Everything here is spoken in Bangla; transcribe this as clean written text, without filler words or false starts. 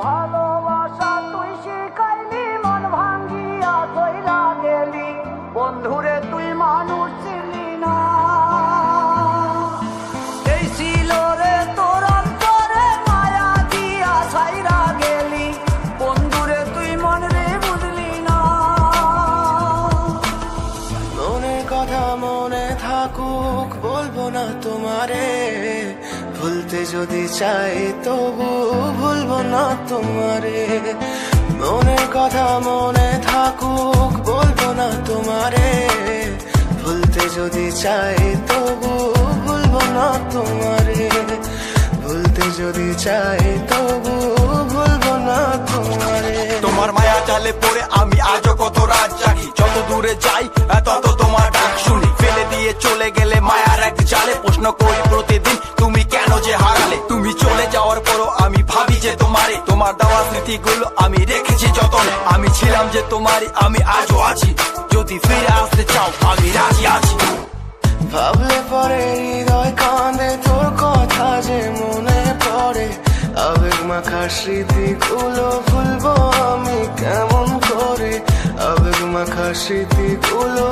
ভালোবাসা তুই শিখাইলি, মন ভাঙ্গিয়া কইরা গেলি, বন্ধুরে তুই মানুষ ছিলি না। এই ছিল রে তোর অন্তরে মায়া দিয়া ছাইরা গেলি, বন্ধুরে তুই মন রে বুঝলি না। মনের কথা মনে থাকুক বলবো না তোমারে, ভুলতে যদি চাই তবু ভুলবো না তোমারে। মনের কথা মনে থাকুক বলবো না তোমারে, ভুলতে যদি চাই তবু ভুলবো না তোমারে। ভুলতে যদি চাই তবু ভুলবো না তোমারে। তোমার মায়া জালে পড়ে আমি আজও কত রাত জাগি, যত দূরে যাই তত তোমার ডাক শুনি। ফেলে দিয়ে চলে গেলে মায়ার এক জালে, প্রশ্ন করি প্রতিদিন তুমি কেন যে হারালে। তুমি চলে যাওয়ার পরও আমি ভাবি যে তোমারে, তোমার দেওয়া স্মৃতিগুলো আমি রেখেছি যতনে। আমি ছিলাম যে তোমারই, আমি আজও আছি, যদি ফিরে আসতে চাও আমি রাজি আছি। ভাবলে পরে হৃদয় কাঁদে, তোর কথা যে মনে পড়ে। আবেগ মাখা স্মৃতিগুলো ভুলবো আমি কেমন করে, আবেগ মাখা স্মৃতিগুলো